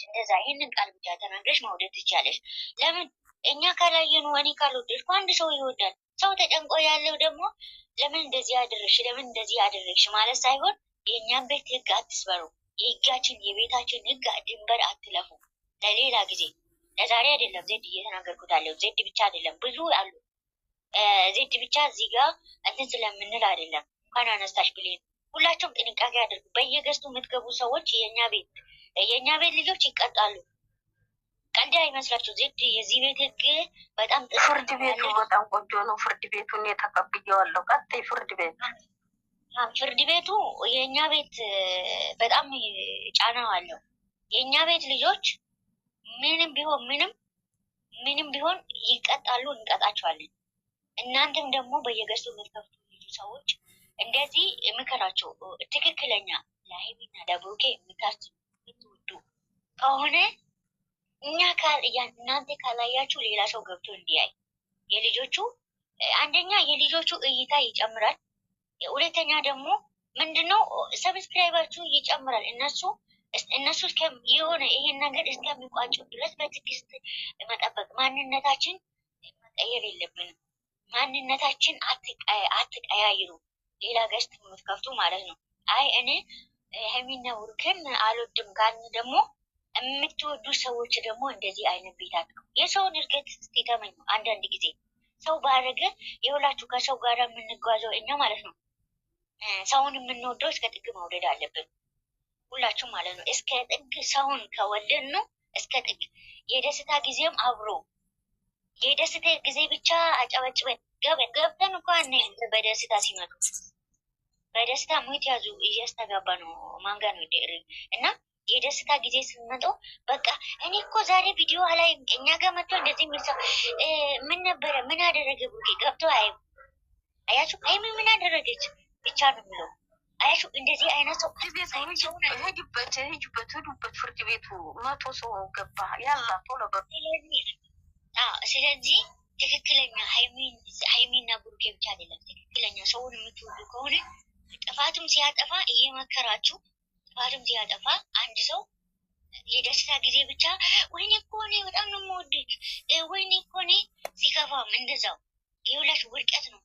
እንደዛ ይህንን ቃል ብቻ ተናግረሽ መውደድ ትቻለሽ። ለምን እኛ ካላየኑ እኔ ካልወደድኩ አንድ ሰው ይወዳል። ሰው ተጨንቆ ያለው ደግሞ ለምን እንደዚህ አደረግሽ፣ ለምን እንደዚህ አደረግሽ ማለት ሳይሆን የእኛን ቤት ህግ አትስበሩ። የህጋችን የቤታችን ህግ ድንበር አትለፉ። ለሌላ ጊዜ ለዛሬ አይደለም ዜድ እየተናገርኩት አለው። ዜድ ብቻ አይደለም ብዙ አሉ። ዜድ ብቻ እዚህ ጋር እንትን ስለምንል አይደለም። እንኳን አነሳሽ ብሌን ሁላቸውም ጥንቃቄ አድርጉ። በየገዝቱ የምትገቡ ሰዎች የእኛ ቤት ልጆች ይቀጣሉ። ቀልድ አይመስላችሁ። ዜድ የዚህ ቤት ህግ በጣም ፍርድ ቤቱ በጣም ቆንጆ ነው። ፍርድ ቤቱን የተቀብዬዋለሁ። ቀጥይ ፍርድ ቤት ፍርድ ቤቱ የእኛ ቤት በጣም ጫና አለው። የእኛ ቤት ልጆች ምንም ቢሆን ይቀጣሉ፣ እንቀጣቸዋለን። እናንተም ደግሞ በየገዝቱ የምትከፍቱ ልጁ ሰዎች እንደዚህ ምከራቸው። ትክክለኛ ለሀይሚና ለብሩኬ የምትወዱ ከሆነ እናንተ ካላያችሁ ሌላ ሰው ገብቶ እንዲያይ አንደኛ የልጆቹ እይታ ይጨምራል። ሁለተኛ ደግሞ ምንድነው ሰብስክራይባችሁ ይጨምራል። እነሱ የሆነ ይሄን ነገር እስከሚቋጩ ድረስ በትዕግስት መጠበቅ። ማንነታችን መቀየር የለብንም። ማንነታችን አትቀያይሩ። ሌላ ገዝት የምትከፍቱ ማለት ነው። አይ እኔ ሀይሚና ብሩኬን አልወድም ካልን ደግሞ የምትወዱ ሰዎች ደግሞ እንደዚህ አይነት ቤት አድርገው የሰውን እድገት እስቲ ተመኙ። አንዳንድ ጊዜ ሰው ባረገ የሁላችሁ ከሰው ጋር የምንጓዘው እኛ ማለት ነው። ሰውን የምንወደው እስከ ጥግ መውደድ አለብን ሁላችሁ ማለት ነው። እስከ ጥግ ሰውን ከወደድ ነው እስከ ጥግ የደስታ ጊዜም አብሮ የደስታ ጊዜ ብቻ አጨበጭበን ገብተን እንኳን በደስታ ሲመጡ በደስታ ሙት ያዙ እያስተጋባ ነው ማንጋ ነው እና የደስታ ጊዜ ስንመጣ በቃ እኔ እኮ ዛሬ ቪዲዮ ላይ እኛ ጋር መጥቶ እንደዚህ የሚል ሰው ምን ነበረ ምን አደረገ ብሩኬ ገብቶ አያችሁ ሀይሚ ምን አደረገች ብቻ ነው የሚለው። አያችሁ እንደዚህ አይነት ሰው ሄዱበት ፍርድ ቤቱ 100 ሰው ገባ ያላ ቶሎ ስለዚህ ትክክለኛ ሀይሚና ብሩኬ ብቻ አይደለም። ትክክለኛ ሰውን የምትወዱ ከሆነ ጥፋቱም ሲያጠፋ እየመከራችሁ ጥፋቱም ሲያጠፋ አንድ ሰው የደስታ ጊዜ ብቻ ወይኔ እኮ እኔ በጣም ነው የምወድህ ወይኔ እኮ እኔ ሲከፋም እንደዛው የሁላችሁ ውድቀት ነው።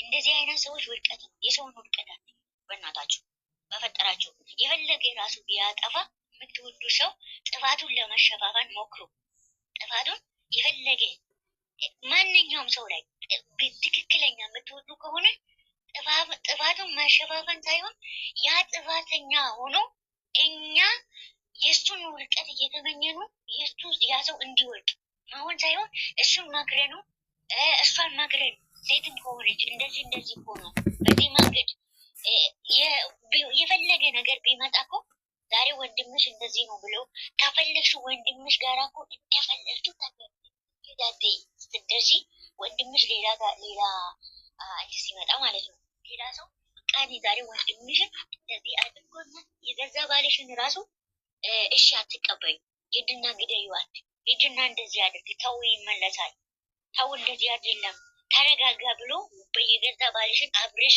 እንደዚህ አይነት ሰዎች ውድቀት ነው። የሰውን ውድቀት አለ። በእናታችሁ በፈጠራችሁ የፈለገ ራሱ ቢያጠፋ የምትወዱ ሰው ጥፋቱን ለመሸፋፈን ሞክሩ። ጥፋቱን የፈለገ ማንኛውም ሰው ላይ ትክክለኛ የምትወዱ ከሆነ ጥፋቱን ማሸፋፈን ሳይሆን ያ ጥፋተኛ ሆኖ እኛ የእሱን ውድቀት እየተመኘ ነው ያ ሰው እንዲወድቅ አሁን ሳይሆን እሱን ማክረ ነው እሷን ማክረ ነው። ሴትም ከሆነች እንደዚህ ሆኖ በዚህ መንገድ የፈለገ ነገር ቢመጣ እኮ ዛሬ ወንድምሽ እንደዚህ ነው ብሎ ከፈለግሽ ወንድምሽ ጋር እኮ እንደፈለግሽው ተገዳደ ስትደርሺ ወንድምሽ ሌላ አንቺ ሲመጣ ማለት ነው ሌላ ሰው ቃኒ ዛሬ ወንድምሽን እንደዚህ አድርጎና የገዛ ባልሽን ራሱ እሺ አትቀበዩ። ሂድና ግደይዋት፣ ሂድና እንደዚህ አድርግ፣ ተው ይመለሳል፣ ተው እንደዚህ አይደለም ተረጋጋ ብሎ በየገዛ ባልሽን አብረሽ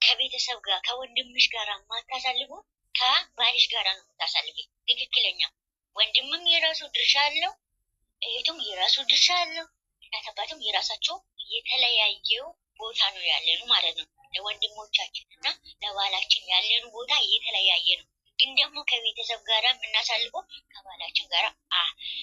ከቤተሰብ ጋር ከወንድምሽ ጋር ማታሳልፉ ከባልሽ ጋር ነው የምታሳልፊ። ትክክለኛ ወንድምም የራሱ ድርሻ አለው፣ እህቱም የራሱ ድርሻ አለው፣ እናት አባትም የራሳቸው የተለያየው ቦታ ነው ያለኑ ማለት ነው። ለወንድሞቻችን እና ለባላችን ያለኑ ቦታ የተለያየ ነው። ግን ደግሞ ከቤተሰብ ጋር የምናሳልፈው ከባላችን ጋር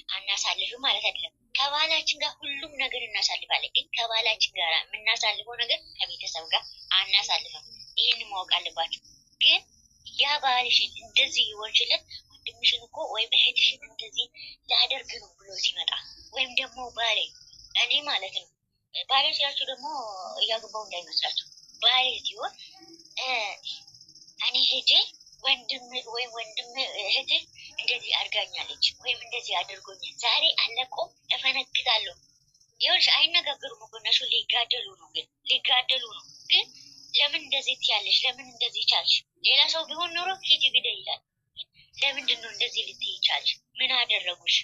አናሳልፍም ማለት አይደለም። ከባላችን ጋር ሁሉም ነገር እናሳልፋለን። ግን ከባላችን ጋር የምናሳልፈው ነገር ከቤተሰብ ጋር አናሳልፍም። ይህን ማወቅ አለባቸው። ግን ያ ባልሽን እንደዚህ ይወንችለት ወንድምሽን እኮ ወይም እህትሽን እንደዚህ ላደርግ ነው ብሎ ሲመጣ ወይም ደግሞ ባሌ እኔ ማለት ነው ባሌ ሲላችሁ ደግሞ እያገባው እንዳይመስላችሁ ባሌ ሲሆን እኔ ሄጄ ወንድም እህት እንደዚህ አድርጋኛለች ወይም እንደዚህ አድርጎኛል ዛሬ አለቆም እፈነክታለሁ። ይኸውልሽ አይነጋገሩም እኮ እነሱ ሊጋደሉ ነው። ግን ለምን እንደዚህ ትያለሽ? ለምን እንደዚህ ቻልሽ? ሌላ ሰው ቢሆን ኖሮ ሂጂ ግደይ ይላል። ለምንድን ነው እንደዚህ ልትይ ቻልሽ? ምን አደረጉሽ?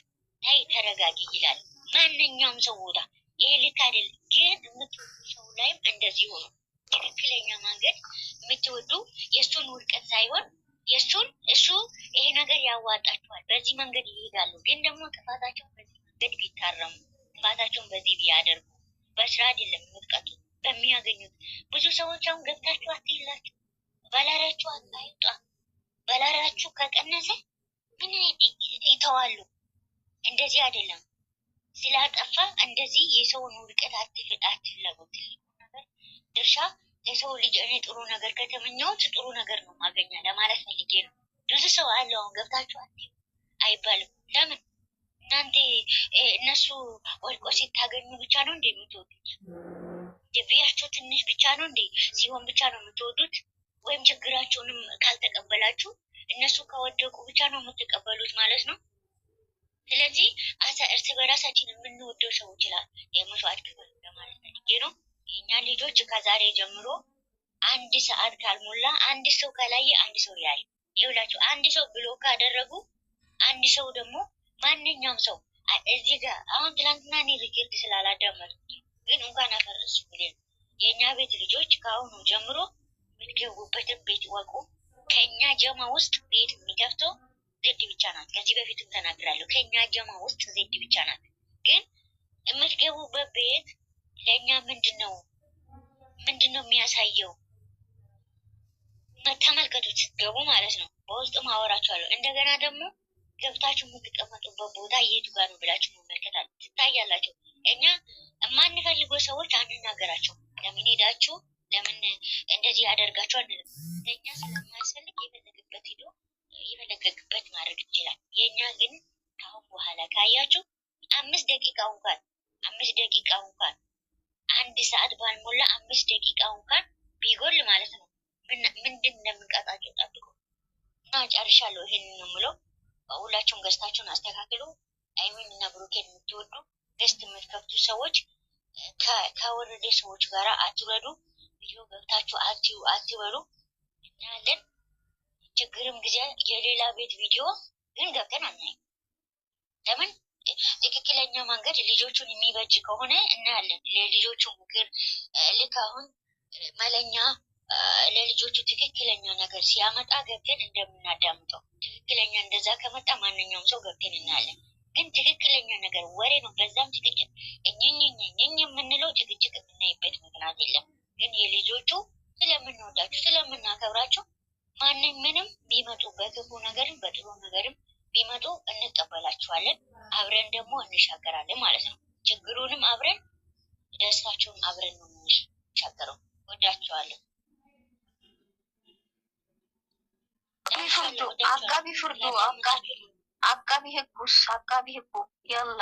ታይ ተረጋጊ ይላል ማንኛውም ሰው ቦታ። ይሄ ልክ አይደለም። ግን የምትወዱ ሰው ላይም እንደዚህ ሆኖ ትክክለኛ መንገድ የምትወዱ የእሱን ውድቀት ሳይሆን እሱ ይሄ ነገር ያዋጣቸዋል፣ በዚህ መንገድ ይሄዳሉ። ግን ደግሞ ጥፋታቸውን በዚህ መንገድ ቢታረሙ፣ ጥፋታቸውን በዚህ ቢያደርጉ፣ በስራ አይደለም የምትቀጡት በሚያገኙት። ብዙ ሰዎች አሁን ገብታችሁ አትይላችሁ፣ ባላራችሁ አይውጣ፣ ባላራችሁ ከቀነሰ ምን ይተዋሉ። እንደዚህ አይደለም። ስላጠፋ እንደዚህ የሰውን ውድቀት አትፍለጉ። ትልቁ ነገር ድርሻ ለሰው ልጅ እኔ ጥሩ ነገር ከተመኘሁት ጥሩ ነገር ነው ማገኛ ለማለት ፈልጌ ነው። ብዙ ሰው አለው አሁን ገብታችሁ አይባልም። ለምን እናንተ እነሱ ወድቆ ሲታገኙ ብቻ ነው እንዴ የምትወዱት? ብያቸው ትንሽ ብቻ ነው እንዴ ሲሆን ብቻ ነው የምትወዱት? ወይም ችግራቸውንም ካልተቀበላችሁ እነሱ ከወደቁ ብቻ ነው የምትቀበሉት ማለት ነው። ስለዚህ እርስ በራሳችን የምንወደው ሰው ይችላል የመስዋዕት ክፍል ለማለት ፈልጌ ነው። የእኛ ልጆች ከዛሬ ጀምሮ አንድ ሰዓት ካልሞላ አንድ ሰው ከላየ አንድ ሰው ያይ ይውላችሁ። አንድ ሰው ብሎ ካደረጉ አንድ ሰው ደግሞ ማንኛውም ሰው እዚህ ጋር አሁን ትላንትና እኔ ሪኬርድ ስላላዳመጥኩት ግን እንኳን አፈረሱ ብለን የእኛ ቤት ልጆች ከአሁኑ ጀምሮ የምትገቡበትን ቤት ወቁ። ከእኛ ጀማ ውስጥ ቤት የሚከፍተው ዜድ ብቻ ናት። ከዚህ በፊትም ተናግራለሁ። ከእኛ ጀማ ውስጥ ዜድ ብቻ ናት። ግን የምትገቡበት ቤት ለእኛ ምንድን ነው የሚያሳየው? ተመልከቱት ስትገቡ ማለት ነው። በውስጥ ማወራችኋለሁ። እንደገና ደግሞ ገብታችሁ የምትቀመጡበት ቦታ የቱ ጋር ነው ብላችሁ መመልከት አለ ትታያላችሁ። እኛ የማንፈልገው ሰዎች አንናገራቸው። ለምን ሄዳችሁ ለምን እንደዚህ ያደርጋችሁ አንልም። ለእኛ ስለማያስፈልግ የፈለገበት ሄዶ የፈለገበት ማድረግ ይችላል። የእኛ ግን ከአሁን በኋላ ካያችሁ 5 ደቂቃ እንኳን አንድ ሰዓት ባልሞላ 5 ደቂቃ እንኳን ቢጎል ማለት ነው ምንድን እንደምንቀጣቸው ጠብቁ። እና ጨርሻለሁ። ይሄንን ነው የምለው። ሁላችሁም ገዝታችሁን አስተካክሉ። አይሚን እና ብሩኬን የምትወዱ ገዝት የምትከፍቱ ሰዎች ከወረደ ሰዎች ጋር አትውረዱ። ቪዲዮ ገብታችሁ አትበሉ። እናያለን። ችግርም ጊዜ የሌላ ቤት ቪዲዮ ግን ገብተን አናይም። ለምን ትክክለኛ መንገድ ልጆቹን የሚበጅ ከሆነ እናያለን። ለልጆቹ ምክር ልክ አሁን መለኛ ለልጆቹ ትክክለኛ ነገር ሲያመጣ ገብተን እንደምናዳምጠው ትክክለኛ እንደዛ ከመጣ ማንኛውም ሰው ገብተን እናያለን። ግን ትክክለኛ ነገር ወሬ ነው። በዛም ጭቅጭቅ እኝኝኝኝኝ የምንለው ጭቅጭቅ የምናይበት ምክንያት የለም። ግን የልጆቹ ስለምንወዳቸው ስለምናከብራቸው ምንም ቢመጡ በክፉ ነገርም በጥሩ ነገርም ቢመጡ እንቀበላቸዋለን። አብረን ደግሞ እንሻገራለን ማለት ነው። ችግሩንም አብረን ደስታቸውን አብረን ነው የምንሻገረው። ወዳቸዋለሁ። አቃቢ ፍርዱ አቃቢ ህጉ ያላ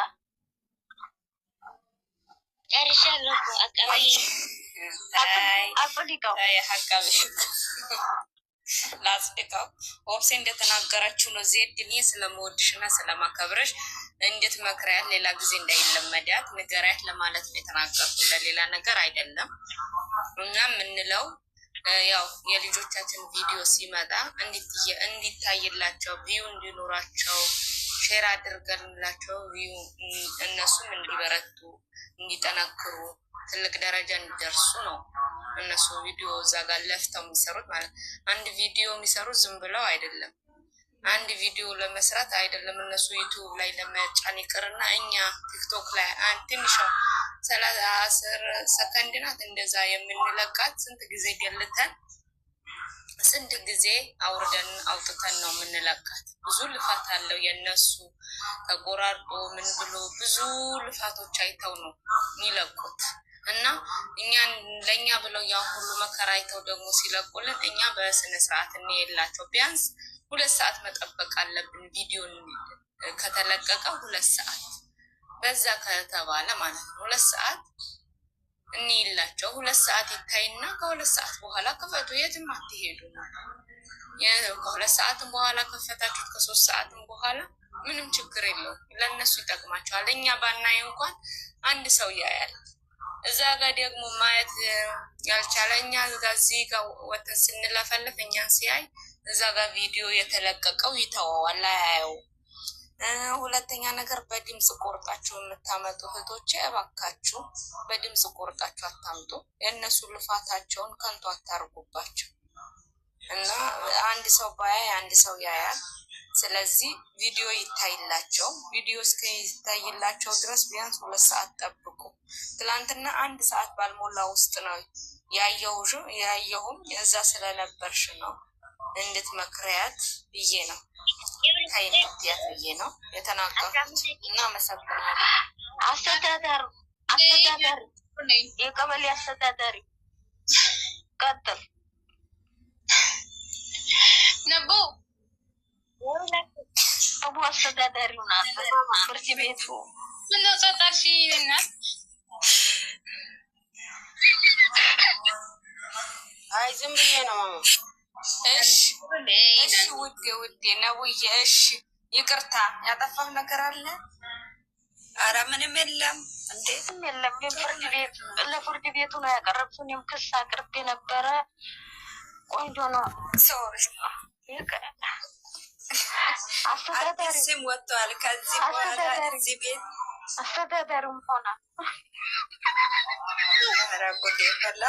ጨርሻለሁ እኮ አቃቢ አጽድቀው ላጽድቀው። ኦብሴ እንደተናገረችው ነው። ዜድ እኔ ስለምወድሽ እና ስለማከብረሽ እንዴት መክሪያት ሌላ ጊዜ እንዳይለመዳት ንገሪያት ለማለት ነው የተናገርኩት፣ ለሌላ ነገር አይደለም። እኛ የምንለው ያው የልጆቻችን ቪዲዮ ሲመጣ እንዲታይላቸው ቪው እንዲኖራቸው ሼር አድርገንላቸው ቪው እነሱም እንዲበረቱ እንዲጠነክሩ ትልቅ ደረጃ እንዲደርሱ ነው። እነሱ ቪዲዮ እዛ ጋር ለፍተው የሚሰሩት ማለት አንድ ቪዲዮ የሚሰሩት ዝም ብለው አይደለም። አንድ ቪዲዮ ለመስራት አይደለም እነሱ ዩቲዩብ ላይ ለመጫን ይቅርና እኛ ቲክቶክ ላይ ትንሿ 10 ሰከንድ ናት እንደዛ የምንለቃት ስንት ጊዜ ገልተን ስንት ጊዜ አውርደን አውጥተን ነው የምንለቃት። ብዙ ልፋት አለው የነሱ ተቆራርጦ ምን ብሎ ብዙ ልፋቶች አይተው ነው የሚለቁት። እና እኛን ለኛ ብለው ያ ሁሉ መከራ አይተው ደግሞ ሲለቁልን እኛ በስነ ስርዓት እንየላቸው። ቢያንስ 2 ሰዓት መጠበቅ አለብን። ቪዲዮ ከተለቀቀ 2 ሰዓት በዛ ከተባለ ማለት ነው 2 ሰዓት እንይላቸው። 2 ሰዓት ይታይና ከ2 ሰዓት በኋላ ክፈቱ። የትም አትሄዱ። ከ2 ሰዓትም በኋላ ከፈታችሁት ከ3 ሰዓትም በኋላ ምንም ችግር የለውም። ለእነሱ ይጠቅማቸዋል። እኛ ባናይ እንኳን አንድ ሰው ያያል። እዛ ጋር ደግሞ ማየት ያልቻለ እኛ እዚህ ጋር ወተን ስንለፈልፍ እኛን ሲያይ እዛ ጋር ቪዲዮ የተለቀቀው ይተዋዋል፣ አያየው። ሁለተኛ ነገር በድምጽ ቆርጣችሁ የምታመጡ እህቶቼ እባካችሁ በድምጽ ቆርጣችሁ አታምጡ። የእነሱ ልፋታቸውን ከንቱ አታርጉባቸው። እና አንድ ሰው ባያይ አንድ ሰው ያያል። ስለዚህ ቪዲዮ ይታይላቸው። ቪዲዮ እስከይታይላቸው ድረስ ቢያንስ 2 ሰዓት ጠብቁ። ትላንትና 1 ሰዓት ባልሞላ ውስጥ ነው ያየሁም የዛ ስለነበርሽ ነው እንድትመክሪያት ብዬ ነው ታይነትያት ብዬ ነው የተናገርኩት። እና መሰግናለሁ። አስተዳዳሪ የቀበሌ አስተዳዳሪ ቀጥል ነቦ አቡ አስተዳዳሪው ናት። ፍርድ ቤቱ ምን ጸጣሽ ይናት አይ ዝም ብዬ ነው ማማ። እሺ ውዴ ነውዬ። እሺ ይቅርታ ያጠፋው ነገር አለ? ኧረ ምንም የለም እንዴ የለም። ለፍርድ ቤቱ ነው ያቀረብኩት። እኔም ክስ አቅርቤ ነበረ። ቆንጆ ነው። ሶሪ አስተዳዳሪ ስም ወጥቷል። ከዚህ በኋላ እዚህ ቤት አስተዳዳሪም ሆነ ኧረ ጉዴ ፈላ።